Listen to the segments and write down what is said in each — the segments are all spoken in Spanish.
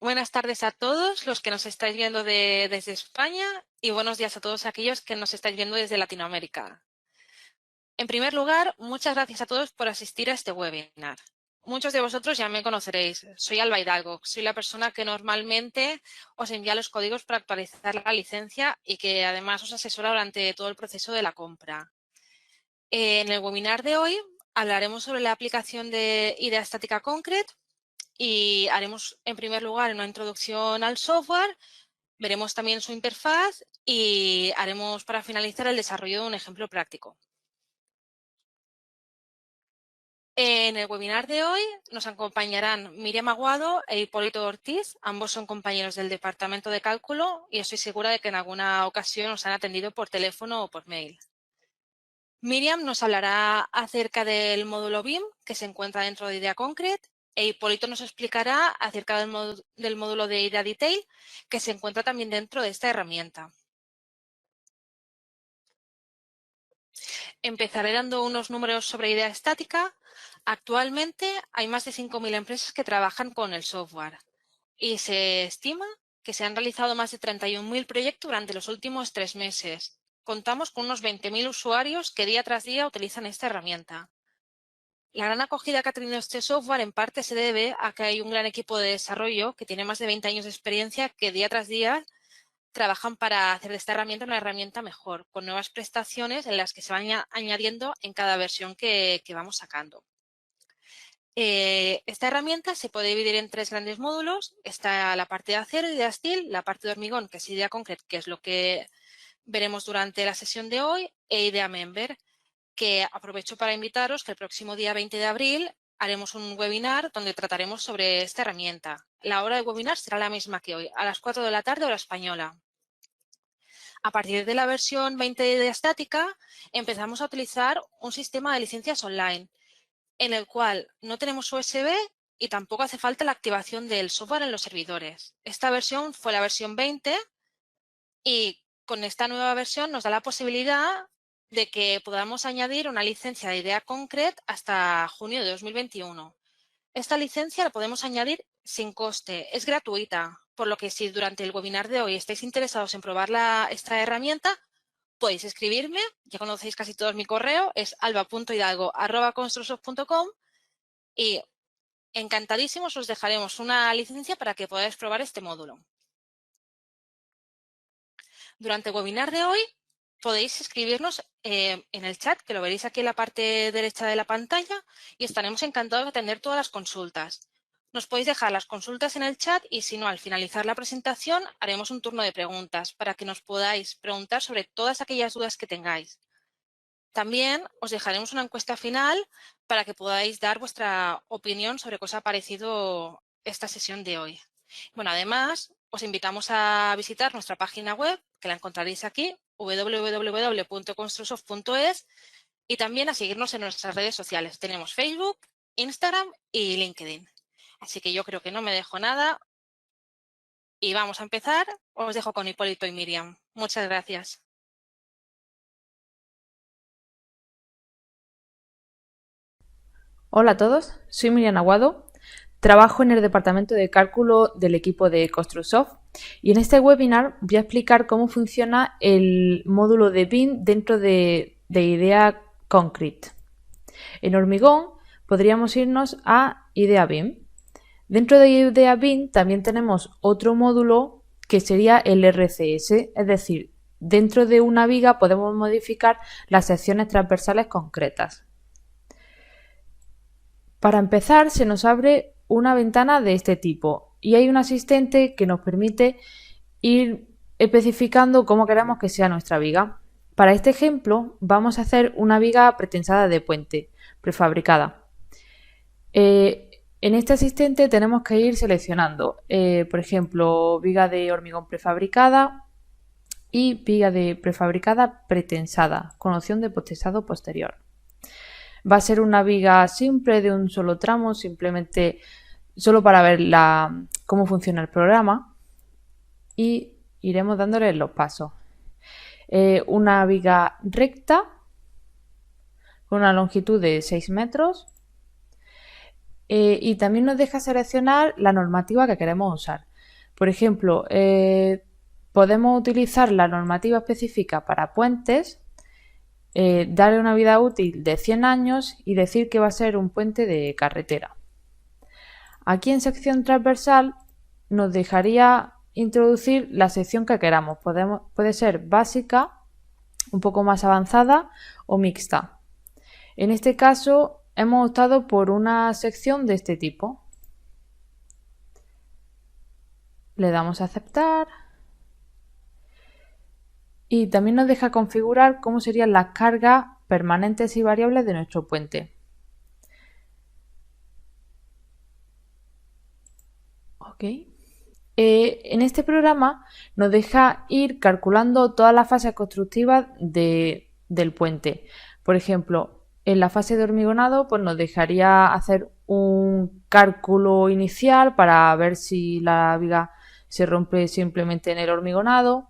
Buenas tardes a todos los que nos estáis viendo desde España y buenos días a todos aquellos que nos estáis viendo desde Latinoamérica. En primer lugar, muchas gracias a todos por asistir a este webinar. Muchos de vosotros ya me conoceréis. Soy Alba Hidalgo, soy la persona que normalmente os envía los códigos para actualizar la licencia y que además os asesora durante todo el proceso de la compra. En el webinar de hoy hablaremos sobre la aplicación de Idea Estática Concrete y haremos en primer lugar una introducción al software. Veremos también su interfaz y haremos para finalizar el desarrollo de un ejemplo práctico. En el webinar de hoy nos acompañarán Miriam Aguado e Hipólito Ortiz. Ambos son compañeros del Departamento de Cálculo y estoy segura de que en alguna ocasión nos han atendido por teléfono o por mail. Miriam nos hablará acerca del módulo BIM que se encuentra dentro de Idea Concrete e Hipólito nos explicará acerca del módulo de Idea Detail que se encuentra también dentro de esta herramienta. Empezaré dando unos números sobre Idea Estática. Actualmente hay más de 5.000 empresas que trabajan con el software y se estima que se han realizado más de 31.000 proyectos durante los últimos 3 meses. Contamos con unos 20.000 usuarios que día tras día utilizan esta herramienta. La gran acogida que ha tenido este software en parte se debe a que hay un gran equipo de desarrollo que tiene más de 20 años de experiencia que día tras día trabajan para hacer de esta herramienta una herramienta mejor, con nuevas prestaciones en las que se van añadiendo en cada versión que vamos sacando. Esta herramienta se puede dividir en 3 grandes módulos. Está la parte de acero, Idea Steel, la parte de hormigón, que es Idea Concrete, que es lo que veremos durante la sesión de hoy, e Idea Member, que aprovecho para invitaros que el próximo día 20 de abril haremos un webinar donde trataremos sobre esta herramienta. La hora del webinar será la misma que hoy, a las 4 de la tarde, hora española. A partir de la versión 20 de Estática, empezamos a utilizar un sistema de licencias online, en el cual no tenemos USB y tampoco hace falta la activación del software en los servidores. Esta versión fue la versión 20 y con esta nueva versión nos da la posibilidad de que podamos añadir una licencia de Idea Concrete hasta junio de 2021. Esta licencia la podemos añadir sin coste, es gratuita, por lo que si durante el webinar de hoy estáis interesados en probar esta herramienta, podéis escribirme, ya conocéis casi todos mi correo, es alba.hidalgo@construsoft.com y encantadísimos os dejaremos una licencia para que podáis probar este módulo. Durante el webinar de hoy podéis escribirnos en el chat, que lo veréis aquí en la parte derecha de la pantalla, y estaremos encantados de atender todas las consultas. Nos podéis dejar las consultas en el chat y si no, al finalizar la presentación haremos un turno de preguntas para que nos podáis preguntar sobre todas aquellas dudas que tengáis. También os dejaremos una encuesta final para que podáis dar vuestra opinión sobre qué os ha parecido esta sesión de hoy. Bueno, además, os invitamos a visitar nuestra página web, que la encontraréis aquí, www.construsoft.es, y también a seguirnos en nuestras redes sociales. Tenemos Facebook, Instagram y LinkedIn. Así que yo creo que no me dejo nada y vamos a empezar. Os dejo con Hipólito y Miriam. Muchas gracias. Hola a todos, soy Miriam Aguado, trabajo en el departamento de cálculo del equipo de Construsoft y en este webinar voy a explicar cómo funciona el módulo de BIM dentro de Idea Concrete. En hormigón podríamos irnos a Idea BIM. Dentro de Idea BIM también tenemos otro módulo que sería el RCS, es decir, dentro de una viga podemos modificar las secciones transversales concretas. Para empezar, se nos abre una ventana de este tipo y hay un asistente que nos permite ir especificando cómo queremos que sea nuestra viga. Para este ejemplo, vamos a hacer una viga pretensada de puente, prefabricada. En este asistente tenemos que ir seleccionando, por ejemplo, viga de hormigón prefabricada y viga de prefabricada pretensada, con opción de potestado posterior. Va a ser una viga simple de un solo tramo, simplemente solo para ver cómo funciona el programa y iremos dándole los pasos. Una viga recta con una longitud de 6 metros y también nos deja seleccionar la normativa que queremos usar. Por ejemplo, podemos utilizar la normativa específica para puentes, darle una vida útil de 100 años y decir que va a ser un puente de carretera. Aquí en sección transversal nos dejaría introducir la sección que queramos. Puede ser básica, un poco más avanzada o mixta. En este caso hemos optado por una sección de este tipo. Le damos a aceptar y también nos deja configurar cómo serían las cargas permanentes y variables de nuestro puente. En este programa nos deja ir calculando todas las fases constructivas del puente. Por ejemplo, en la fase de hormigonado pues nos dejaría hacer un cálculo inicial para ver si la viga se rompe simplemente en el hormigonado.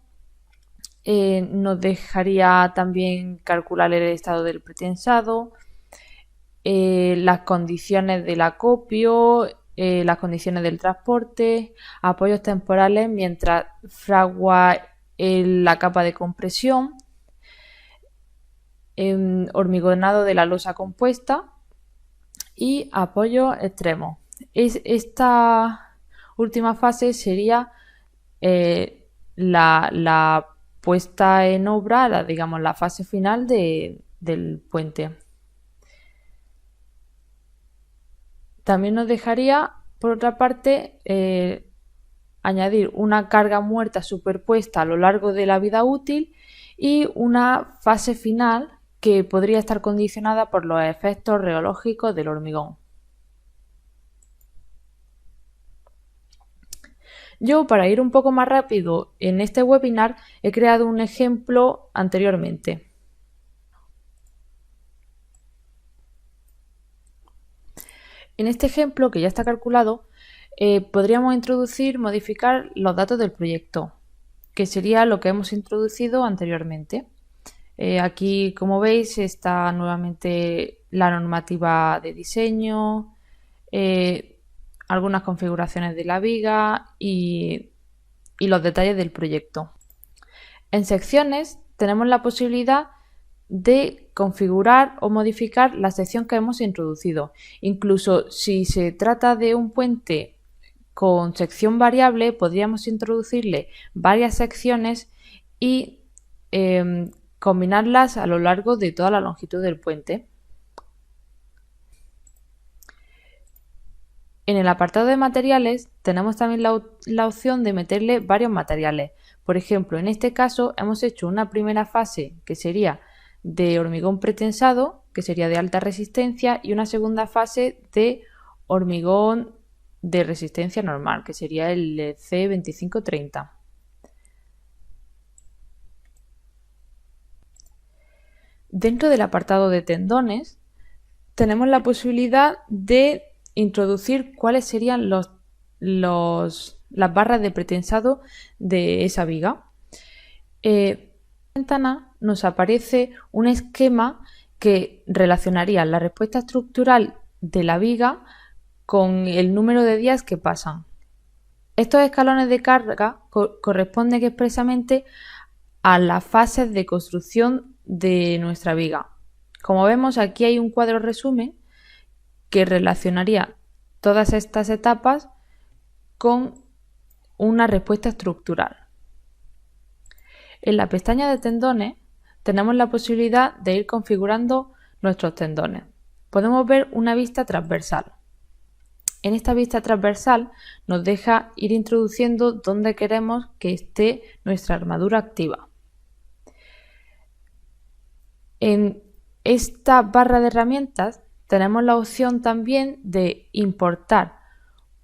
Nos dejaría también calcular el estado del pretensado, las condiciones del acopio, las condiciones del transporte, apoyos temporales mientras fragua la capa de compresión, hormigonado de la losa compuesta y apoyo extremo. Esta última fase sería la puesta en obra, digamos, la fase final del puente. También nos dejaría, por otra parte, añadir una carga muerta superpuesta a lo largo de la vida útil y una fase final que podría estar condicionada por los efectos reológicos del hormigón. Yo, para ir un poco más rápido en este webinar, he creado un ejemplo anteriormente. En este ejemplo, que ya está calculado, podríamos introducir, modificar los datos del proyecto, que sería lo que hemos introducido anteriormente. Aquí, como veis, está nuevamente la normativa de diseño, algunas configuraciones de la viga y los detalles del proyecto. En secciones tenemos la posibilidad de configurar o modificar la sección que hemos introducido. Incluso si se trata de un puente con sección variable, podríamos introducirle varias secciones y combinarlas a lo largo de toda la longitud del puente. En el apartado de materiales tenemos también la opción de meterle varios materiales. Por ejemplo, en este caso hemos hecho una primera fase que sería de hormigón pretensado, que sería de alta resistencia, y una segunda fase de hormigón de resistencia normal, que sería el C2530. Dentro del apartado de tendones tenemos la posibilidad de introducir cuáles serían las barras de pretensado de esa viga. En la ventana nos aparece un esquema que relacionaría la respuesta estructural de la viga con el número de días que pasan. Estos escalones de carga corresponden expresamente a las fases de construcción de nuestra viga. Como vemos, aquí hay un cuadro resumen que relacionaría todas estas etapas con una respuesta estructural. En la pestaña de tendones tenemos la posibilidad de ir configurando nuestros tendones. Podemos ver una vista transversal. En esta vista transversal nos deja ir introduciendo dónde queremos que esté nuestra armadura activa. En esta barra de herramientas tenemos la opción también de importar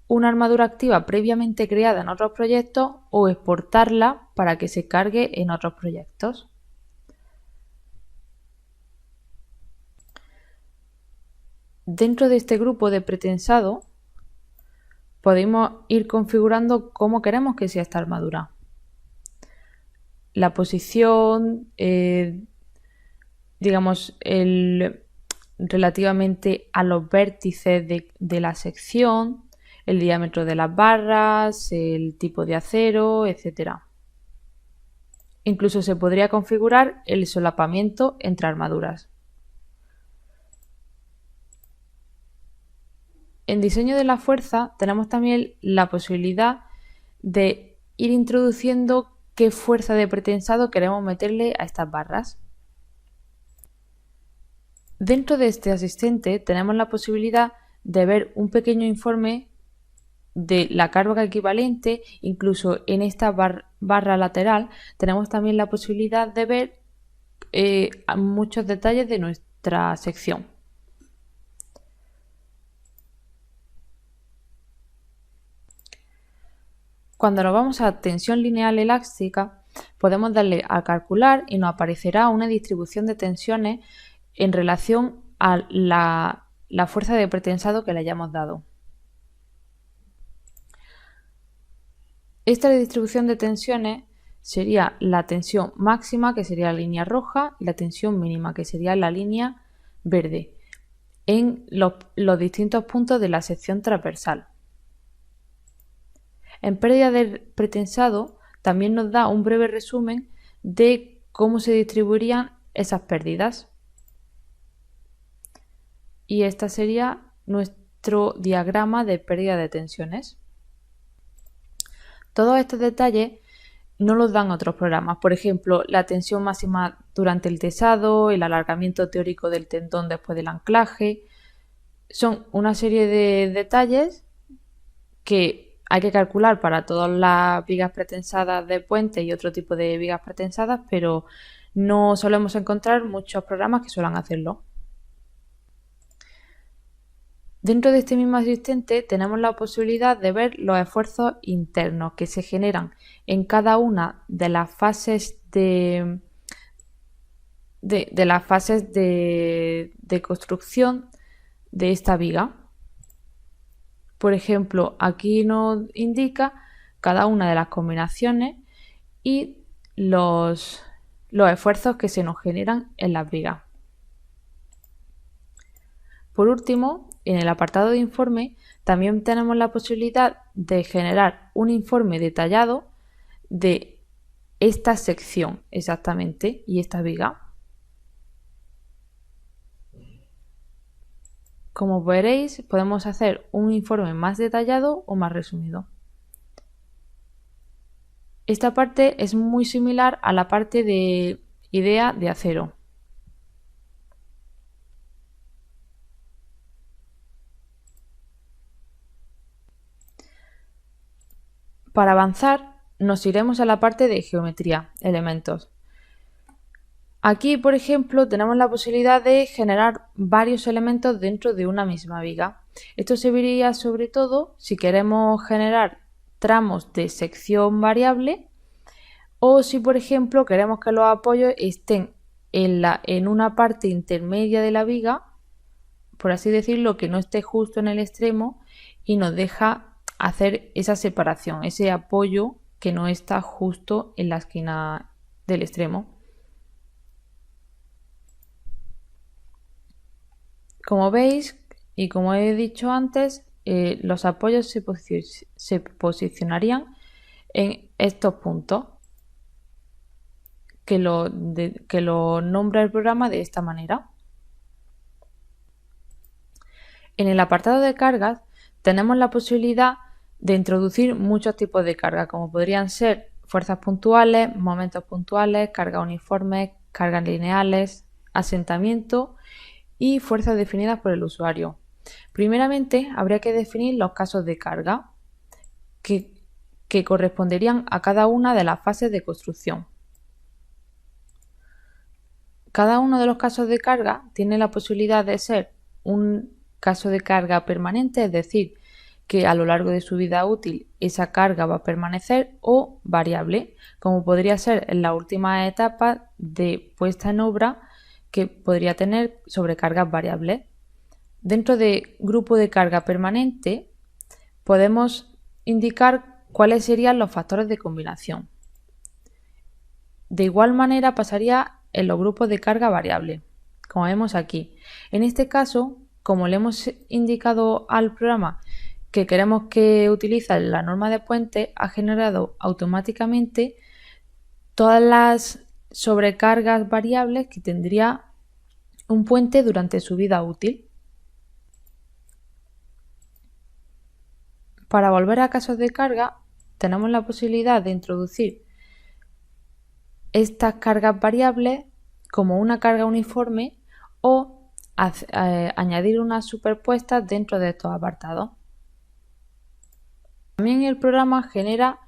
una armadura activa previamente creada en otros proyectos o exportarla para que se cargue en otros proyectos. Dentro de este grupo de pretensado podemos ir configurando cómo queremos que sea esta armadura. La posición, digamos, relativamente a los vértices de la sección, el diámetro de las barras, el tipo de acero, etc. Incluso se podría configurar el solapamiento entre armaduras. En diseño de la fuerza tenemos también la posibilidad de ir introduciendo qué fuerza de pretensado queremos meterle a estas barras. Dentro de este asistente tenemos la posibilidad de ver un pequeño informe de la carga equivalente. Incluso en esta barra lateral tenemos también la posibilidad de ver muchos detalles de nuestra sección. Cuando nos vamos a tensión lineal elástica, podemos darle a calcular y nos aparecerá una distribución de tensiones en relación a la fuerza de pretensado que le hayamos dado. Esta distribución de tensiones sería la tensión máxima, que sería la línea roja, y la tensión mínima, que sería la línea verde, en los distintos puntos de la sección transversal. En pérdida de pretensado también nos da un breve resumen de cómo se distribuirían esas pérdidas. Y este sería nuestro diagrama de pérdida de tensiones. Todos estos detalles no los dan otros programas. Por ejemplo, la tensión máxima durante el tesado, el alargamiento teórico del tendón después del anclaje. Son una serie de detalles que hay que calcular para todas las vigas pretensadas de puente y otro tipo de vigas pretensadas, pero no solemos encontrar muchos programas que suelen hacerlo. Dentro de este mismo asistente tenemos la posibilidad de ver los esfuerzos internos que se generan en cada una de las fases de construcción de esta viga. Por ejemplo, aquí nos indica cada una de las combinaciones y los esfuerzos que se nos generan en las vigas. Por último, en el apartado de informe también tenemos la posibilidad de generar un informe detallado de esta sección exactamente y esta viga. Como veréis, podemos hacer un informe más detallado o más resumido. Esta parte es muy similar a la parte de idea de acero. Para avanzar, nos iremos a la parte de geometría, elementos. Aquí, por ejemplo, tenemos la posibilidad de generar varios elementos dentro de una misma viga. Esto serviría sobre todo si queremos generar tramos de sección variable o si, por ejemplo, queremos que los apoyos estén en una parte intermedia de la viga, por así decirlo, que no esté justo en el extremo y nos deja hacer esa separación, ese apoyo que no está justo en la esquina del extremo. Como veis y como he dicho antes, los apoyos se posicionarían en estos puntos que lo nombra el programa de esta manera. En el apartado de cargas tenemos la posibilidad de introducir muchos tipos de carga, como podrían ser fuerzas puntuales, momentos puntuales, cargas uniformes, cargas lineales, asentamiento y fuerzas definidas por el usuario. Primeramente, habría que definir los casos de carga que corresponderían a cada una de las fases de construcción. Cada uno de los casos de carga tiene la posibilidad de ser un caso de carga permanente, es decir, que a lo largo de su vida útil esa carga va a permanecer, o variable, como podría ser en la última etapa de puesta en obra, que podría tener sobrecargas variables. Dentro de grupo de carga permanente podemos indicar cuáles serían los factores de combinación. De igual manera pasaría en los grupos de carga variable, como vemos aquí. En este caso, como le hemos indicado al programa que queremos que utilice la norma de puente ha generado automáticamente todas las sobrecargas variables que tendría un puente durante su vida útil. Para volver a casos de carga, tenemos la posibilidad de introducir estas cargas variables como una carga uniforme o añadir unas superpuestas dentro de estos apartados. También el programa genera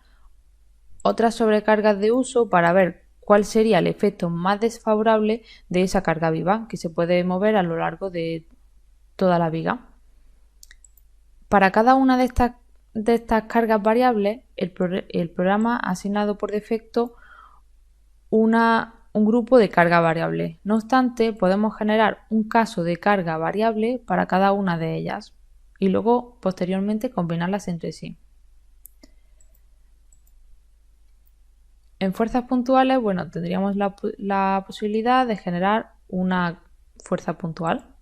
otras sobrecargas de uso para ver cuál sería el efecto más desfavorable de esa carga viva que se puede mover a lo largo de toda la viga. Para cada una de estas cargas variables, el programa ha asignado por defecto un grupo de carga variable. No obstante, podemos generar un caso de carga variable para cada una de ellas y luego posteriormente combinarlas entre sí. En fuerzas puntuales, bueno, tendríamos la posibilidad de generar una fuerza puntual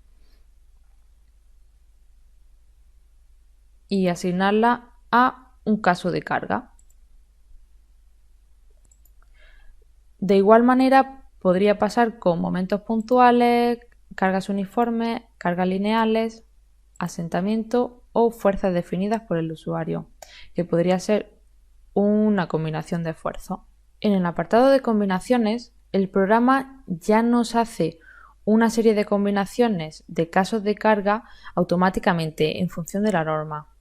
y asignarla a un caso de carga. De igual manera, podría pasar con momentos puntuales, cargas uniformes, cargas lineales, asentamiento o fuerzas definidas por el usuario, que podría ser una combinación de esfuerzos. En el apartado de combinaciones, el programa ya nos hace una serie de combinaciones de casos de carga automáticamente en función de la norma.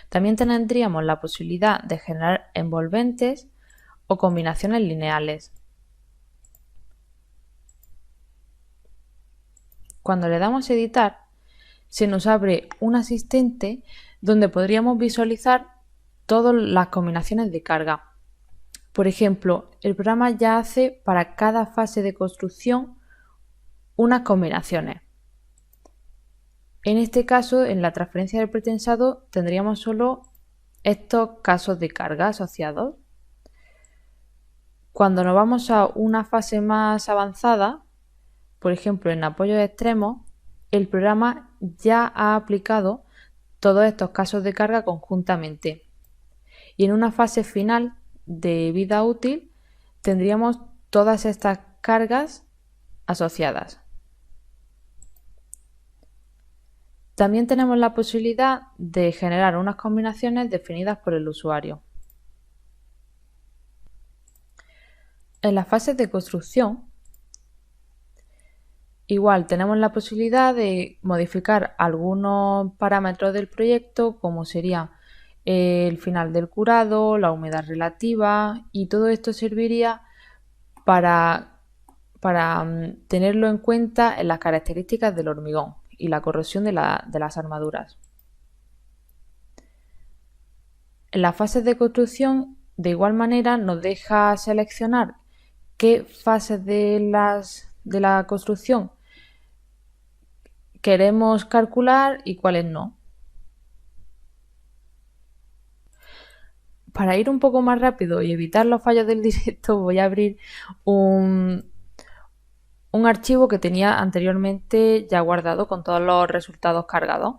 También tendríamos la posibilidad de generar envolventes o combinaciones lineales. Cuando le damos a editar, se nos abre un asistente donde podríamos visualizar todas las combinaciones de carga. Por ejemplo, el programa ya hace para cada fase de construcción unas combinaciones. En este caso, en la transferencia del pretensado, tendríamos solo estos casos de carga asociados. Cuando nos vamos a una fase más avanzada, por ejemplo en apoyos extremos, el programa ya ha aplicado todos estos casos de carga conjuntamente. Y en una fase final de vida útil tendríamos todas estas cargas asociadas. También tenemos la posibilidad de generar unas combinaciones definidas por el usuario. En las fases de construcción, igual tenemos la posibilidad de modificar algunos parámetros del proyecto, como sería el final del curado, la humedad relativa, y todo esto serviría para tenerlo en cuenta en las características del hormigón y la corrosión de las armaduras. En las fases de construcción, de igual manera, nos deja seleccionar qué fases de la construcción queremos calcular y cuáles no. Para ir un poco más rápido y evitar los fallos del directo, voy a abrir un archivo que tenía anteriormente ya guardado con todos los resultados cargados.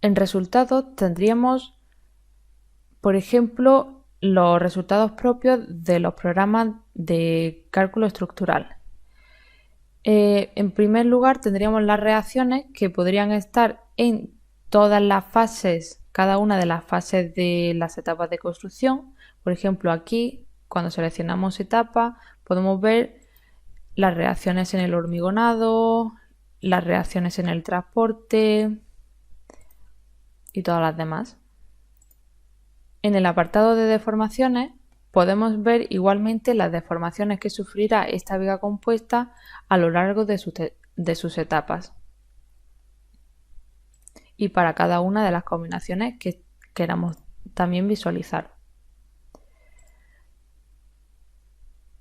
En resultados tendríamos, por ejemplo, los resultados propios de los programas de cálculo estructural. En primer lugar, tendríamos las reacciones que podrían estar en todas las fases, cada una de las fases de las etapas de construcción. Por ejemplo, aquí, cuando seleccionamos etapa, podemos ver las reacciones en el hormigonado, las reacciones en el transporte y todas las demás. En el apartado de deformaciones podemos ver igualmente las deformaciones que sufrirá esta viga compuesta a lo largo de sus etapas y para cada una de las combinaciones que queramos también visualizar.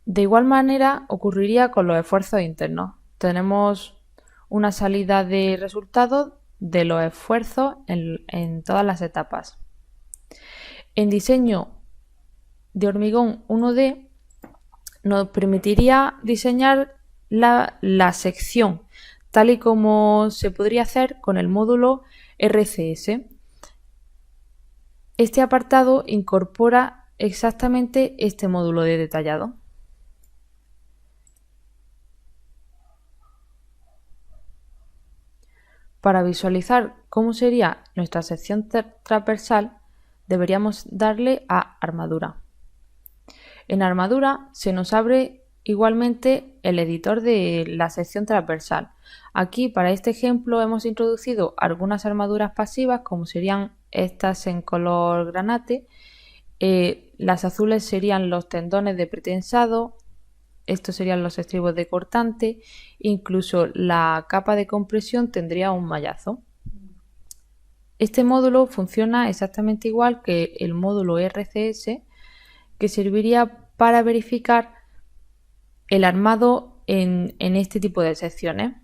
De igual manera ocurriría con los esfuerzos internos. Tenemos una salida de resultados de los esfuerzos en todas las etapas. En diseño de hormigón 1D nos permitiría diseñar la sección tal y como se podría hacer con el módulo RCS. Este apartado incorpora exactamente este módulo de detallado. Para visualizar cómo sería nuestra sección transversal, deberíamos darle a armadura. En armadura se nos abre igualmente el editor de la sección transversal. Aquí para este ejemplo hemos introducido algunas armaduras pasivas como serían estas en color granate. Las azules serían los tendones de pretensado, estos serían los estribos de cortante, incluso la capa de compresión tendría un mallazo. Este módulo funciona exactamente igual que el módulo RCS, que serviría para verificar el armado en este tipo de secciones.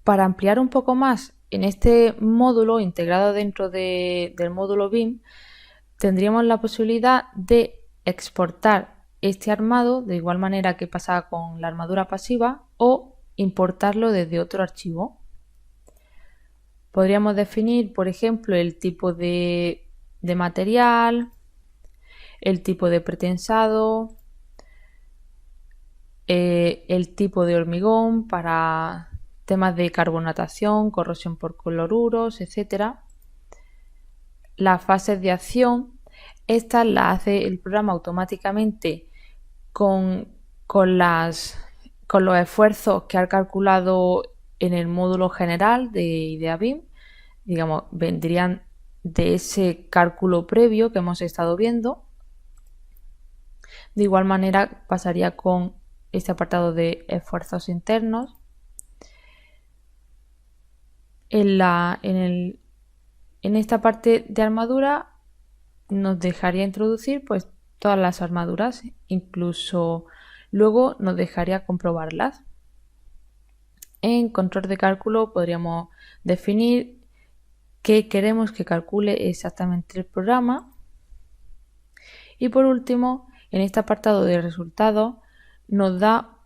Para ampliar un poco más en este módulo integrado dentro del módulo BIM, tendríamos la posibilidad de exportar este armado de igual manera que pasaba con la armadura pasiva o importarlo desde otro archivo. Podríamos definir, por ejemplo, el tipo de material, el tipo de pretensado, el tipo de hormigón para temas de carbonatación, corrosión por cloruros, etc. Las fases de acción, estas las hace el programa automáticamente con los esfuerzos que ha calculado en el módulo general de IDEA BIM. Digamos, vendrían de ese cálculo previo que hemos estado viendo. De igual manera pasaría con este apartado de esfuerzos internos. En esta parte de armadura nos dejaría introducir pues todas las armaduras, incluso luego nos dejaría comprobarlas. En control de cálculo podríamos definir qué queremos que calcule exactamente el programa. Y por último, en este apartado de resultados nos da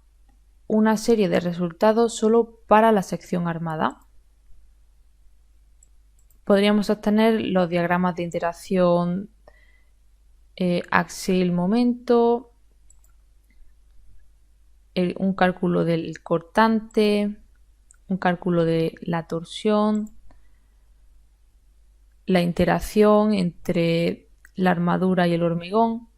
una serie de resultados solo para la sección armada. Podríamos obtener los diagramas de interacción axil-momento, un cálculo del cortante, un cálculo de la torsión, la interacción entre la armadura y el hormigón,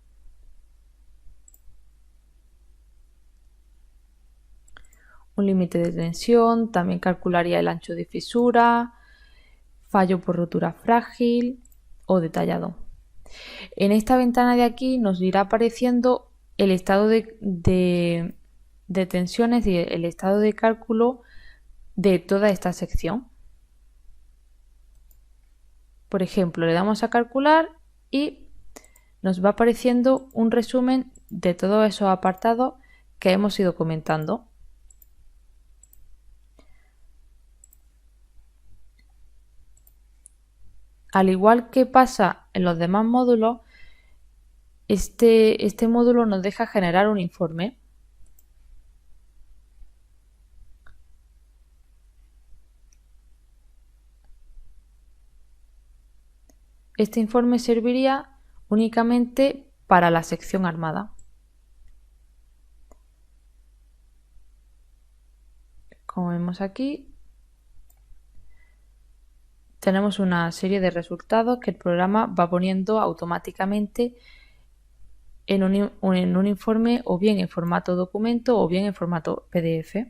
un límite de tensión, también calcularía el ancho de fisura, fallo por rotura frágil o detallado. En esta ventana de aquí nos irá apareciendo el estado de tensiones y el estado de cálculo de toda esta sección. Por ejemplo, le damos a calcular y nos va apareciendo un resumen de todos esos apartados que hemos ido comentando. Al igual que pasa en los demás módulos, este módulo nos deja generar un informe. Este informe serviría únicamente para la sección armada. Como vemos aquí, tenemos una serie de resultados que el programa va poniendo automáticamente en un informe, o bien en formato documento o bien en formato PDF.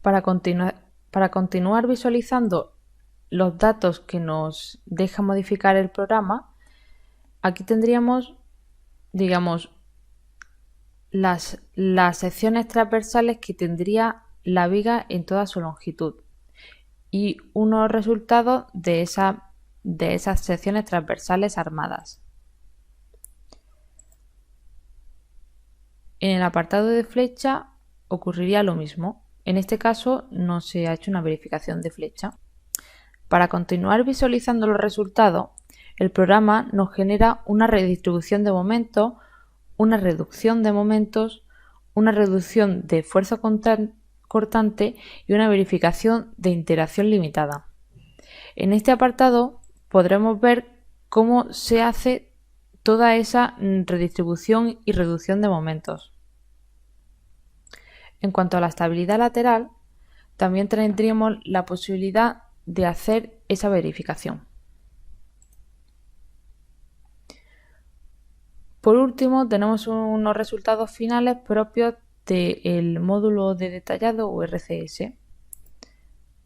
Para continuar visualizando los datos que nos deja modificar el programa, aquí tendríamos, digamos, las secciones transversales que tendría la viga en toda su longitud y unos resultados de esas secciones transversales armadas. En el apartado de flecha ocurriría lo mismo. En este caso no se ha hecho una verificación de flecha. Para continuar visualizando los resultados, el programa nos genera una redistribución de momentos, una reducción de momentos, una reducción de fuerza cortante y una verificación de interacción limitada. En este apartado podremos ver cómo se hace toda esa redistribución y reducción de momentos. En cuanto a la estabilidad lateral, también tendríamos la posibilidad de hacer esa verificación. Por último, tenemos unos resultados finales propios del módulo de detallado o RCS,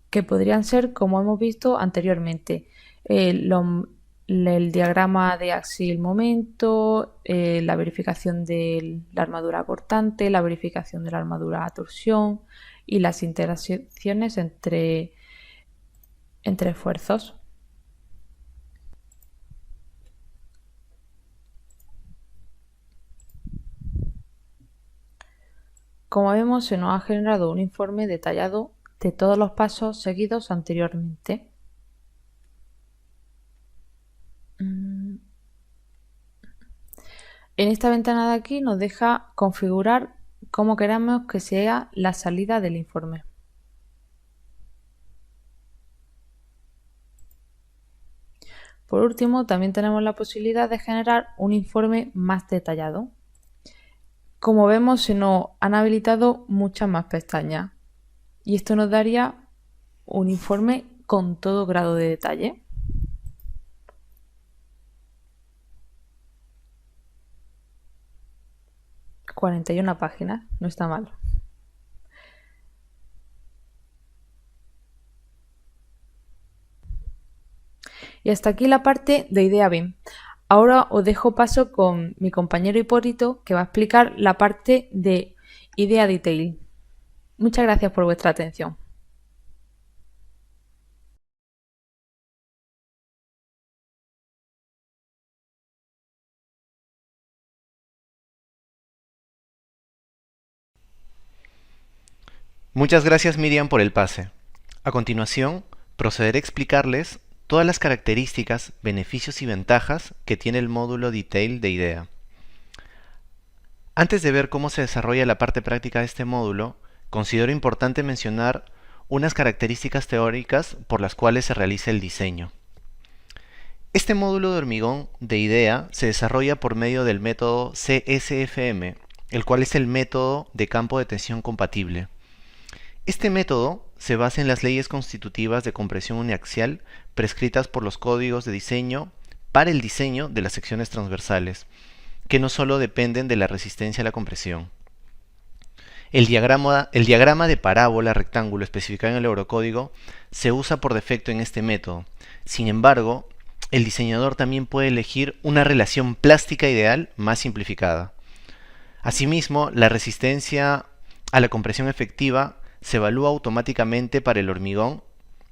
que podrían ser, como hemos visto anteriormente, el diagrama de axil momento, la verificación de la armadura cortante, la verificación de la armadura a torsión y las interacciones entre esfuerzos. Como vemos, se nos ha generado un informe detallado de todos los pasos seguidos anteriormente. En esta ventana de aquí nos deja configurar cómo queremos que sea la salida del informe. Por último, también tenemos la posibilidad de generar un informe más detallado. Como vemos, se nos han habilitado muchas más pestañas y esto nos daría un informe con todo grado de detalle. ...41 páginas, no está mal. Y hasta aquí la parte de idea BIM. Ahora os dejo paso con mi compañero Hipólito, que va a explicar la parte de idea detail. Muchas gracias por vuestra atención. Muchas gracias, Miriam, por el pase. A continuación, procederé a explicarles todas las características, beneficios y ventajas que tiene el módulo Detail de IDEA. Antes de ver cómo se desarrolla la parte práctica de este módulo, considero importante mencionar unas características teóricas por las cuales se realiza el diseño. Este módulo de hormigón de IDEA se desarrolla por medio del método CSFM, el cual es el método de campo de tensión compatible. Este método se basa en las leyes constitutivas de compresión uniaxial prescritas por los códigos de diseño para el diseño de las secciones transversales, que no solo dependen de la resistencia a la compresión. El diagrama de parábola rectángulo especificado en el Eurocódigo se usa por defecto en este método. Sin embargo, el diseñador también puede elegir una relación plástica ideal más simplificada. Asimismo, la resistencia a la compresión efectiva se evalúa automáticamente para el hormigón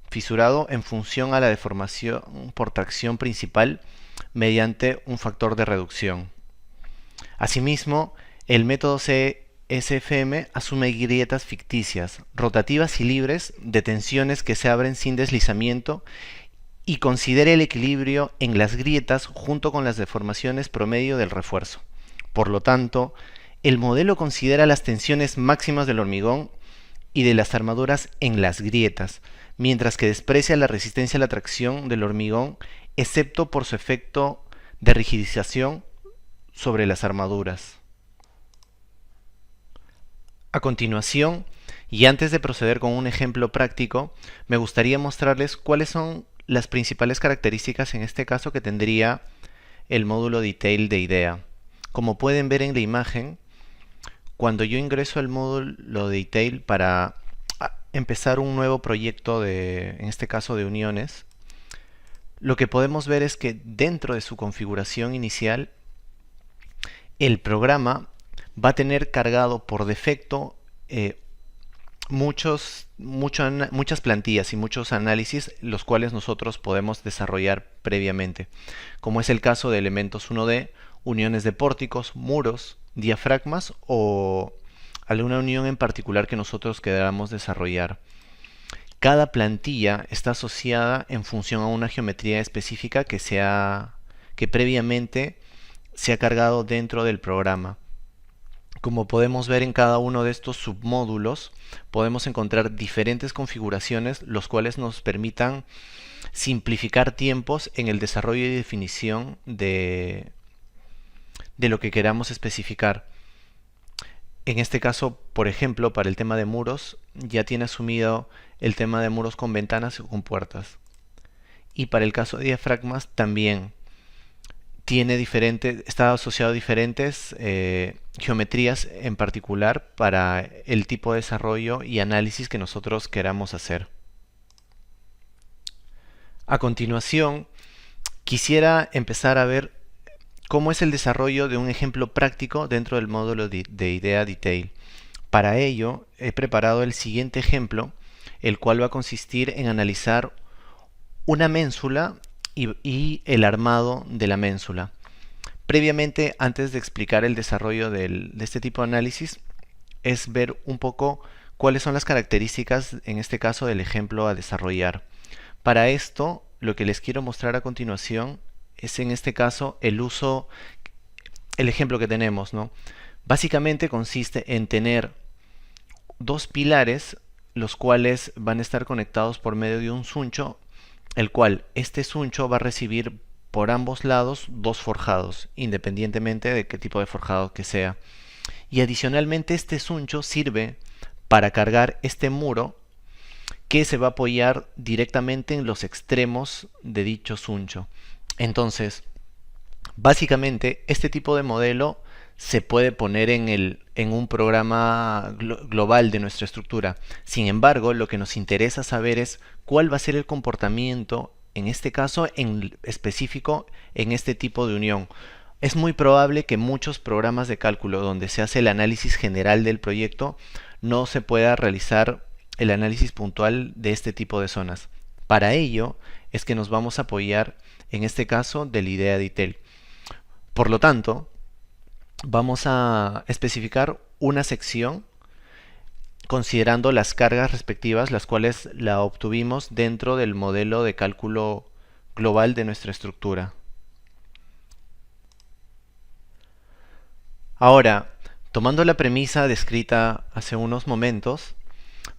fisurado en función a la deformación por tracción principal mediante un factor de reducción. Asimismo, el método CSFM asume grietas ficticias, rotativas y libres de tensiones que se abren sin deslizamiento y considera el equilibrio en las grietas junto con las deformaciones promedio del refuerzo. Por lo tanto, el modelo considera las tensiones máximas del hormigón y de las armaduras en las grietas, mientras que desprecia la resistencia a la tracción del hormigón, excepto por su efecto de rigidización sobre las armaduras. A continuación, y antes de proceder con un ejemplo práctico, me gustaría mostrarles cuáles son las principales características en este caso que tendría el módulo Detail de IDEA. Como pueden ver en la imagen, cuando yo ingreso al módulo Detail para empezar un nuevo proyecto en este caso de uniones, lo que podemos ver es que dentro de su configuración inicial, el programa va a tener cargado por defecto muchas plantillas y muchos análisis, los cuales nosotros podemos desarrollar previamente, como es el caso de elementos 1D, uniones de pórticos, muros, diafragmas o alguna unión en particular que nosotros queramos desarrollar. Cada plantilla está asociada en función a una geometría específica que previamente se ha cargado dentro del programa. Como podemos ver en cada uno de estos submódulos, podemos encontrar diferentes configuraciones, los cuales nos permitan simplificar tiempos en el desarrollo y definición de lo que queramos especificar. En este caso, por ejemplo, para el tema de muros, ya tiene asumido el tema de muros con ventanas y con puertas. Y para el caso de diafragmas también está asociado a diferentes geometrías en particular para el tipo de desarrollo y análisis que nosotros queramos hacer. A continuación, quisiera empezar a ver cómo es el desarrollo de un ejemplo práctico dentro del módulo de Idea Detail. Para ello, he preparado el siguiente ejemplo, el cual va a consistir en analizar una ménsula y el armado de la ménsula. Previamente, antes de explicar el desarrollo de este tipo de análisis, es ver un poco cuáles son las características, en este caso, del ejemplo a desarrollar. Para esto, lo que les quiero mostrar a continuación es, en este caso, el ejemplo que tenemos, ¿no? Básicamente consiste en tener dos pilares, los cuales van a estar conectados por medio de un suncho, el cual este suncho va a recibir por ambos lados dos forjados, independientemente de qué tipo de forjado que sea. Y adicionalmente este suncho sirve para cargar este muro que se va a apoyar directamente en los extremos de dicho suncho. Entonces, básicamente este tipo de modelo se puede poner en un programa global de nuestra estructura. Sin embargo, lo que nos interesa saber es cuál va a ser el comportamiento, en este caso en específico, en este tipo de unión. Es muy probable que muchos programas de cálculo donde se hace el análisis general del proyecto no se pueda realizar el análisis puntual de este tipo de zonas. Para ello es que nos vamos a apoyar en este caso de la Idea Detail. Por lo tanto, vamos a especificar una sección considerando las cargas respectivas, las cuales la obtuvimos dentro del modelo de cálculo global de nuestra estructura. Ahora, tomando la premisa descrita hace unos momentos,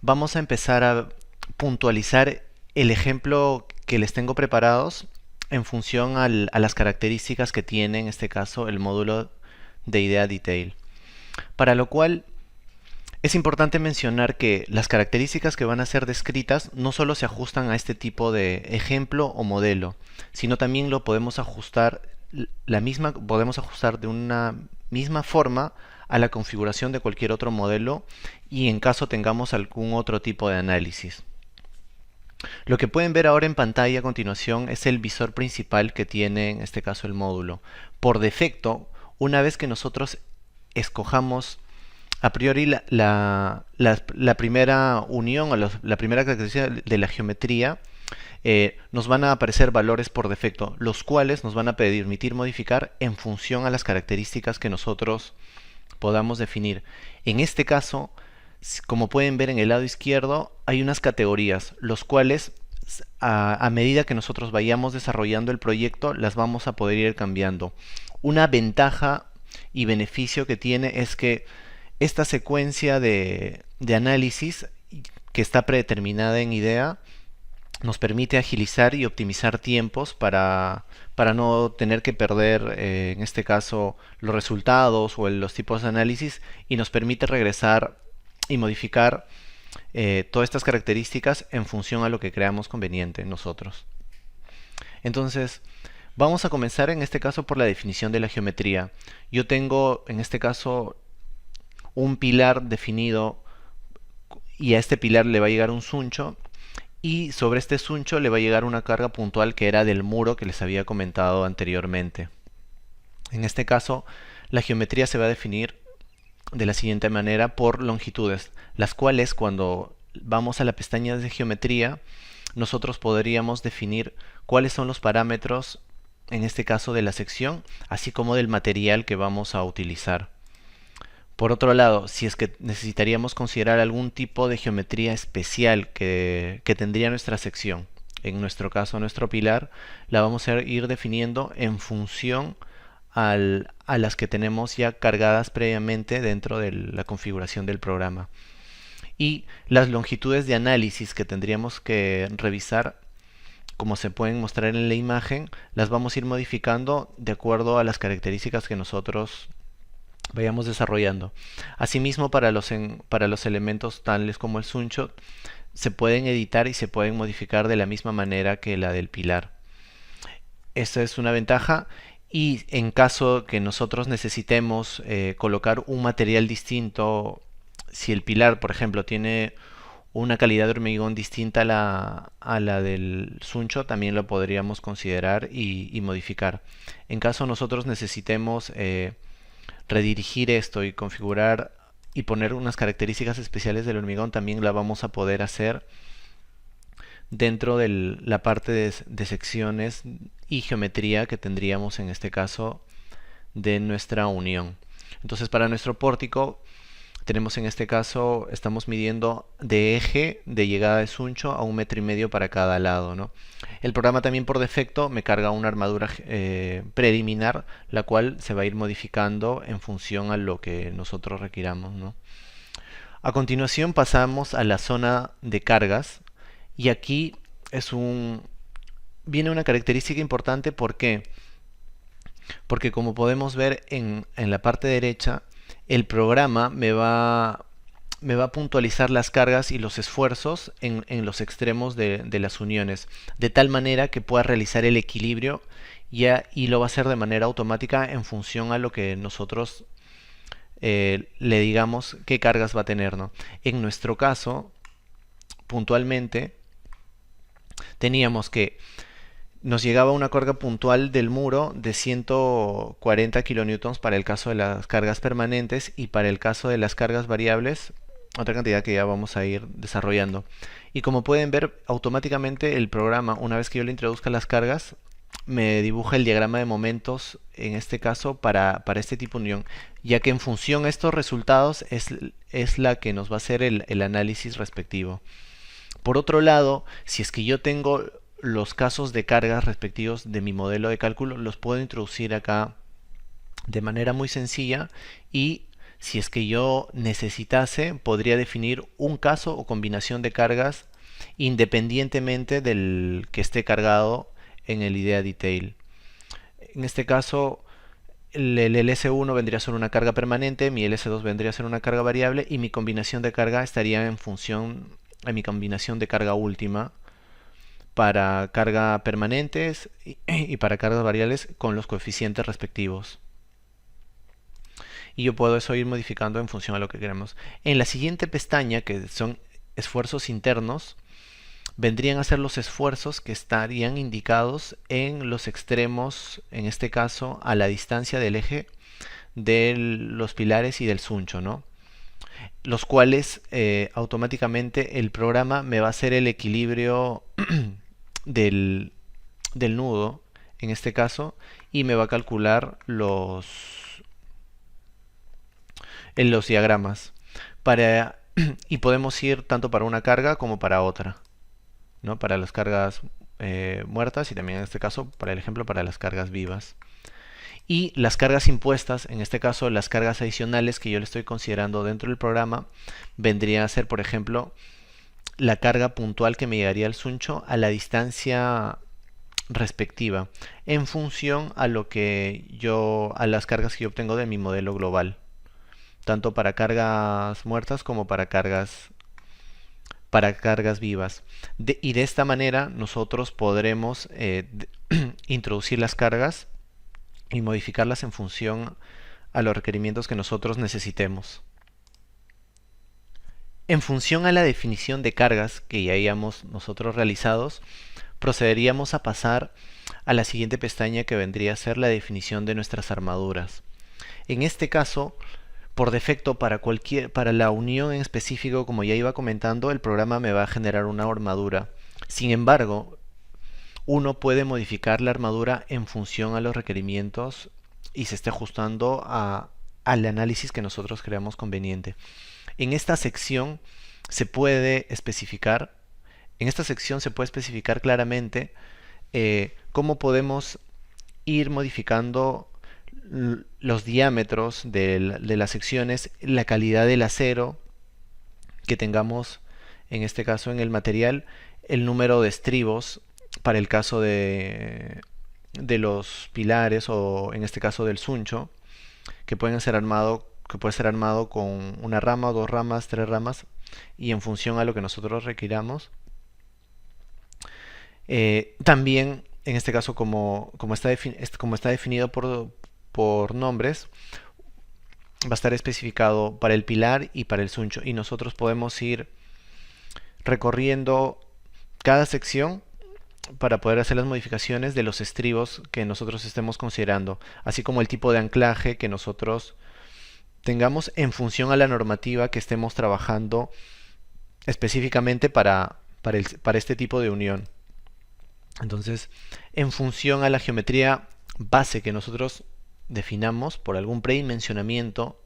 vamos a empezar a puntualizar el ejemplo que les tengo preparados en función a las características que tiene en este caso el módulo de Idea Detail. Para lo cual es importante mencionar que las características que van a ser descritas no solo se ajustan a este tipo de ejemplo o modelo, sino también lo podemos ajustar de una misma forma a la configuración de cualquier otro modelo y en caso tengamos algún otro tipo de análisis. Lo que pueden ver ahora en pantalla a continuación es el visor principal que tiene en este caso el módulo. Por defecto, una vez que nosotros escojamos a priori la primera unión o la primera característica de la geometría, nos van a aparecer valores por defecto, los cuales nos van a permitir modificar en función a las características que nosotros podamos definir. En este caso, como pueden ver en el lado izquierdo, hay unas categorías, los cuales a medida que nosotros vayamos desarrollando el proyecto, las vamos a poder ir cambiando. Una ventaja y beneficio que tiene es que esta secuencia de análisis que está predeterminada en IDEA nos permite agilizar y optimizar tiempos para no tener que perder, en este caso, los resultados o los tipos de análisis, y nos permite regresar y modificar todas estas características en función a lo que creamos conveniente nosotros. Entonces, vamos a comenzar en este caso por la definición de la geometría. Yo tengo en este caso un pilar definido y a este pilar le va a llegar un suncho y sobre este suncho le va a llegar una carga puntual que era del muro que les había comentado anteriormente. En este caso, la geometría se va a definir de la siguiente manera por longitudes, las cuales cuando vamos a la pestaña de geometría, nosotros podríamos definir cuáles son los parámetros, en este caso de la sección, así como del material que vamos a utilizar. Por otro lado, si es que necesitaríamos considerar algún tipo de geometría especial que tendría nuestra sección, en nuestro caso nuestro pilar, la vamos a ir definiendo en función a las que tenemos ya cargadas previamente dentro de la configuración del programa. Y las longitudes de análisis que tendríamos que revisar, como se pueden mostrar en la imagen, las vamos a ir modificando de acuerdo a las características que nosotros vayamos desarrollando. Asimismo, para los elementos tales como el sunshot, se pueden editar y se pueden modificar de la misma manera que la del pilar. Esta es una ventaja, y en caso que nosotros necesitemos colocar un material distinto, si el pilar, por ejemplo, tiene una calidad de hormigón distinta a la del suncho, también lo podríamos considerar y modificar. En caso nosotros necesitemos redirigir esto y configurar y poner unas características especiales del hormigón, también la vamos a poder hacer dentro de la parte de secciones y geometría que tendríamos en este caso de nuestra unión. Entonces, para nuestro pórtico tenemos, en este caso, estamos midiendo de eje de llegada de suncho a 1,5 metros para cada lado, ¿no? El programa también por defecto me carga una armadura preliminar, la cual se va a ir modificando en función a lo que nosotros requiramos, ¿no? A continuación pasamos a la zona de cargas, y aquí viene una característica importante. ¿Por qué? Porque, como podemos ver en la parte derecha, el programa me va a puntualizar las cargas y los esfuerzos en los extremos de las uniones, de tal manera que pueda realizar el equilibrio y lo va a hacer de manera automática en función a lo que nosotros le digamos qué cargas va a tener, ¿no? En nuestro caso, puntualmente, teníamos que nos llegaba una carga puntual del muro de 140 kilonewtons para el caso de las cargas permanentes, y para el caso de las cargas variables, otra cantidad que ya vamos a ir desarrollando. Y como pueden ver, automáticamente el programa, una vez que yo le introduzca las cargas, me dibuja el diagrama de momentos, en este caso para este tipo de unión, ya que en función a estos resultados es la que nos va a hacer el análisis respectivo. Por otro lado, si es que yo tengo los casos de cargas respectivos de mi modelo de cálculo, los puedo introducir acá de manera muy sencilla, y si es que yo necesitase, podría definir un caso o combinación de cargas independientemente del que esté cargado en el IDEA Detail. En este caso, el LS1 vendría a ser una carga permanente, mi LS2 vendría a ser una carga variable, y mi combinación de carga estaría en función a mi combinación de carga última para cargas permanentes y para cargas variables con los coeficientes respectivos. Y yo puedo eso ir modificando en función a lo que queremos. En la siguiente pestaña, que son esfuerzos internos, vendrían a ser los esfuerzos que estarían indicados en los extremos, en este caso a la distancia del eje de los pilares y del suncho, ¿no? Los cuales automáticamente el programa me va a hacer el equilibrio del nudo, en este caso, y me va a calcular en los diagramas y podemos ir tanto para una carga como para otra, ¿no? Para las cargas muertas, y también en este caso, para el ejemplo, para las cargas vivas. Y las cargas impuestas, en este caso las cargas adicionales que yo le estoy considerando dentro del programa, vendría a ser, por ejemplo, la carga puntual que me llegaría al suncho a la distancia respectiva, en función a las cargas que yo obtengo de mi modelo global, tanto para cargas muertas como para cargas vivas. Y de esta manera nosotros podremos introducir las cargas y modificarlas en función a los requerimientos que nosotros necesitemos. En función a la definición de cargas que ya hayamos nosotros realizados, procederíamos a pasar a la siguiente pestaña, que vendría a ser la definición de nuestras armaduras. En este caso, por defecto, para la unión en específico, como ya iba comentando, el programa me va a generar una armadura. Sin embargo, uno puede modificar la armadura en función a los requerimientos y se esté ajustando a al análisis que nosotros creamos conveniente. En esta sección se puede especificar, claramente cómo podemos ir modificando los diámetros de las secciones, la calidad del acero que tengamos, en este caso en el material, el número de estribos para el caso de los pilares o en este caso del suncho, que puede ser armado con una rama, dos ramas, tres ramas, y en función a lo que nosotros requiramos. También, en este caso, como está definido por nombres, va a estar especificado para el pilar y para el suncho. Y nosotros podemos ir recorriendo cada sección para poder hacer las modificaciones de los estribos que nosotros estemos considerando, así como el tipo de anclaje que nosotros tengamos en función a la normativa que estemos trabajando específicamente para este tipo de unión. Entonces, en función a la geometría base que nosotros definamos por algún predimensionamiento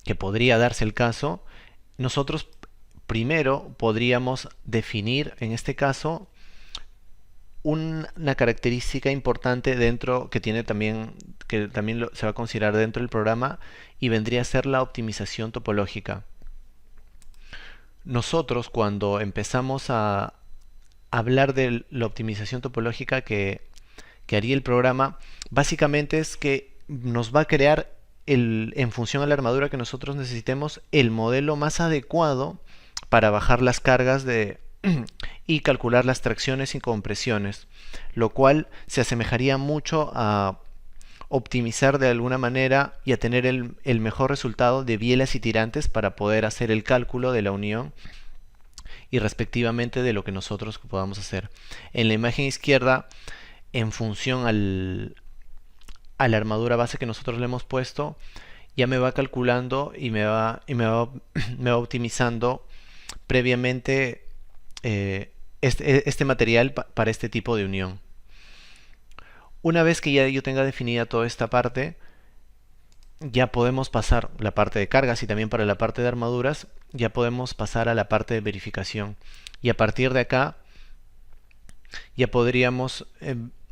que podría darse el caso, nosotros primero podríamos definir, en este caso, una característica importante dentro que también se va a considerar dentro del programa, y vendría a ser la optimización topológica. Nosotros, cuando empezamos a hablar de la optimización topológica que haría el programa, básicamente es que nos va a crear en función a la armadura que nosotros necesitemos, el modelo más adecuado para bajar las cargas y calcular las tracciones y compresiones, lo cual se asemejaría mucho a optimizar de alguna manera y a tener el mejor resultado de bielas y tirantes para poder hacer el cálculo de la unión y respectivamente de lo que nosotros podamos hacer. En la imagen izquierda, en función a la armadura base que nosotros le hemos puesto, ya me va calculando y me va optimizando previamente este material para este tipo de unión. Una vez que ya yo tenga definida toda esta parte, ya podemos pasar la parte de cargas, y también para la parte de armaduras ya podemos pasar a la parte de verificación, y a partir de acá ya podríamos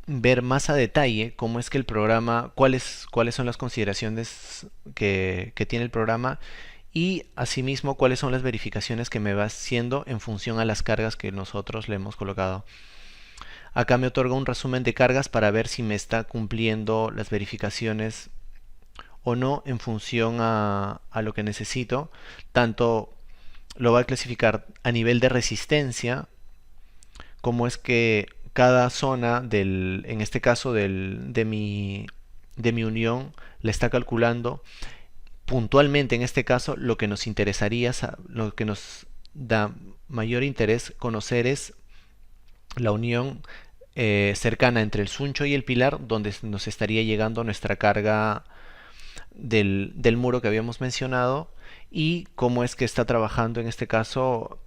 ver más a detalle cómo es que el programa, cuáles son las consideraciones que tiene el programa, y asimismo cuáles son las verificaciones que me va haciendo en función a las cargas que nosotros le hemos colocado. Acá me otorga un resumen de cargas para ver si me está cumpliendo las verificaciones o no en función a lo que necesito. Tanto lo va a clasificar a nivel de resistencia, como es que cada zona en este caso de mi unión, le está calculando puntualmente. En este caso, lo que nos interesaría, lo que nos da mayor interés conocer es la unión cercana entre el suncho y el pilar, donde nos estaría llegando nuestra carga del muro que habíamos mencionado, y cómo es que está trabajando en este caso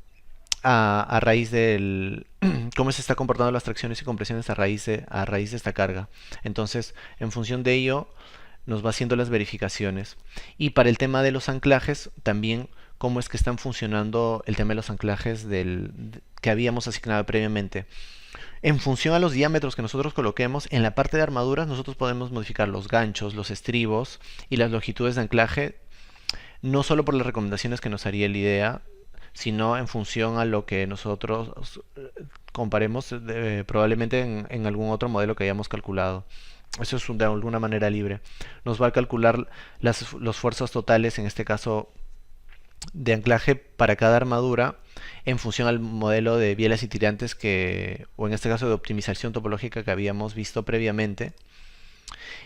a raíz cómo se está comportando las tracciones y compresiones a raíz de esta carga. Entonces, en función de ello, nos va haciendo las verificaciones. Y para el tema de los anclajes, también cómo es que están funcionando el tema de los anclajes que habíamos asignado previamente. En función a los diámetros que nosotros coloquemos, en la parte de armaduras nosotros podemos modificar los ganchos, los estribos y las longitudes de anclaje, no solo por las recomendaciones que nos haría el IDEA, sino en función a lo que nosotros comparemos probablemente en algún otro modelo que hayamos calculado. Eso es de alguna manera libre. Nos va a calcular los fuerzas totales, en este caso de anclaje para cada armadura, en función al modelo de bielas y tirantes o en este caso de optimización topológica que habíamos visto previamente.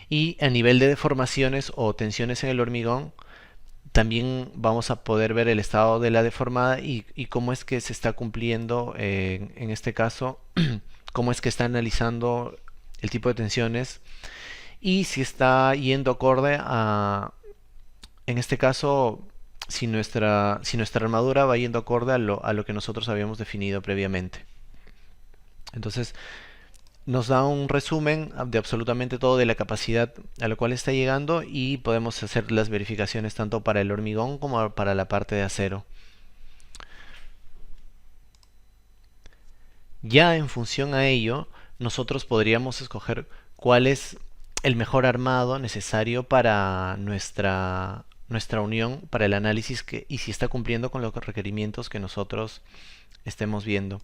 Y a nivel de deformaciones o tensiones en el hormigón, también vamos a poder ver el estado de la deformada y cómo es que se está cumpliendo, en este caso, cómo es que está analizando el tipo de tensiones y si está yendo acorde en este caso, si nuestra armadura va yendo acorde a lo que nosotros habíamos definido previamente. Entonces, nos da un resumen de absolutamente todo de la capacidad a la cual está llegando y podemos hacer las verificaciones tanto para el hormigón como para la parte de acero. Ya en función a ello, nosotros podríamos escoger cuál es el mejor armado necesario para nuestra unión, para el análisis y si está cumpliendo con los requerimientos que nosotros estemos viendo.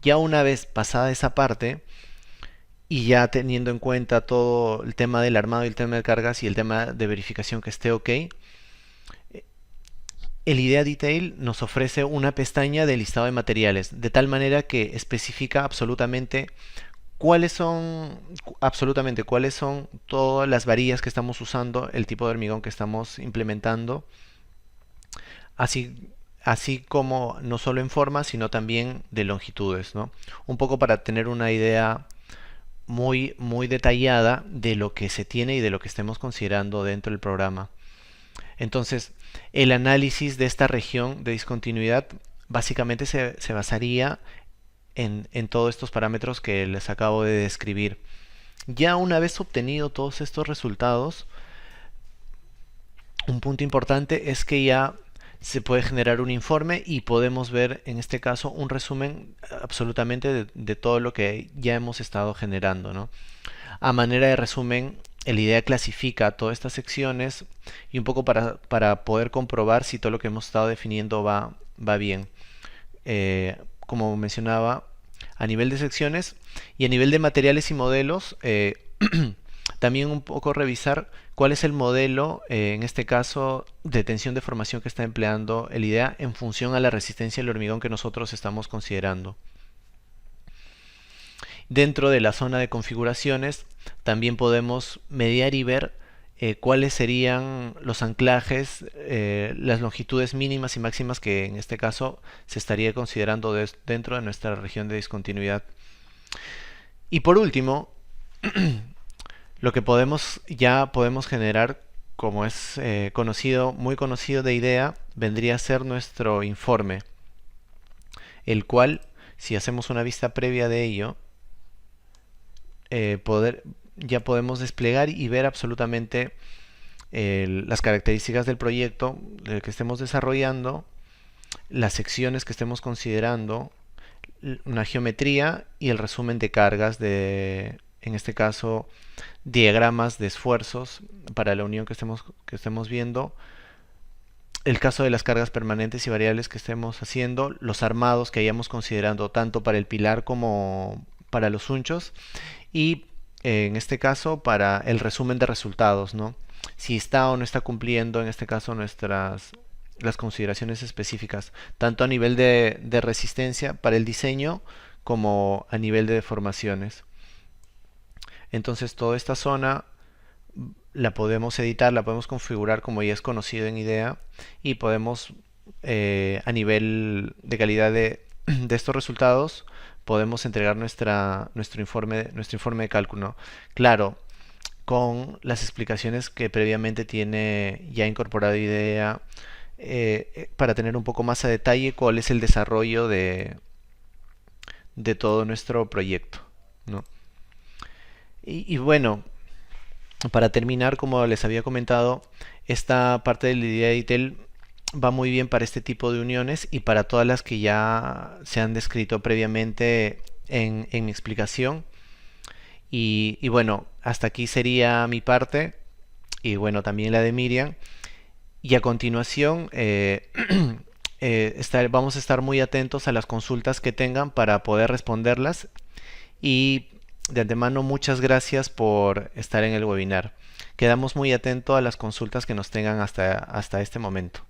Ya una vez pasada esa parte, y ya teniendo en cuenta todo el tema del armado y el tema de cargas y el tema de verificación que esté ok, el IDEA Detail nos ofrece una pestaña de listado de materiales, de tal manera que especifica absolutamente cuáles son todas las varillas que estamos usando, el tipo de hormigón que estamos implementando, así como no solo en forma, sino también de longitudes, ¿no? Un poco para tener una idea muy detallada de lo que se tiene y de lo que estemos considerando dentro del programa. Entonces, el análisis de esta región de discontinuidad básicamente se basaría en todos estos parámetros que les acabo de describir. Ya una vez obtenido todos estos resultados, un punto importante es que ya se puede generar un informe y podemos ver en este caso un resumen absolutamente de todo lo que ya hemos estado generando, ¿no? A manera de resumen, el IDEA clasifica todas estas secciones y un poco para poder comprobar si todo lo que hemos estado definiendo va bien. Como mencionaba, a nivel de secciones y a nivel de materiales y modelos, también un poco revisar cuál es el modelo, en este caso, de tensión de formación que está empleando el IDEA en función a la resistencia del hormigón que nosotros estamos considerando. Dentro de la zona de configuraciones también podemos mediar y ver cuáles serían los anclajes, las longitudes mínimas y máximas que en este caso se estaría considerando dentro de nuestra región de discontinuidad. Y por último, lo que ya podemos generar, como es muy conocido de IDEA, vendría a ser nuestro informe, el cual, si hacemos una vista previa de ello, ya podemos desplegar y ver absolutamente las características del proyecto que estemos desarrollando, las secciones que estemos considerando, una geometría y el resumen de cargas en este caso, diagramas de esfuerzos para la unión que estemos viendo, el caso de las cargas permanentes y variables que estemos haciendo, los armados que hayamos considerando tanto para el pilar como para los unchos y en este caso para el resumen de resultados, ¿no? Si está o no está cumpliendo en este caso las consideraciones específicas, tanto a nivel de resistencia para el diseño como a nivel de deformaciones. Entonces toda esta zona la podemos editar, la podemos configurar como ya es conocido en IDEA y podemos a nivel de calidad de estos resultados podemos entregar nuestro informe de cálculo, ¿no? Claro, con las explicaciones que previamente tiene ya incorporado IDEA para tener un poco más a detalle cuál es el desarrollo de todo nuestro proyecto, ¿no? Y bueno, para terminar, como les había comentado, esta parte del IDEA Detail va muy bien para este tipo de uniones y para todas las que ya se han descrito previamente en mi explicación. Y bueno, hasta aquí sería mi parte y bueno, también la de Miriam. Y a continuación vamos a estar muy atentos a las consultas que tengan para poder responderlas. Y de antemano, muchas gracias por estar en el webinar. Quedamos muy atentos a las consultas que nos tengan hasta este momento.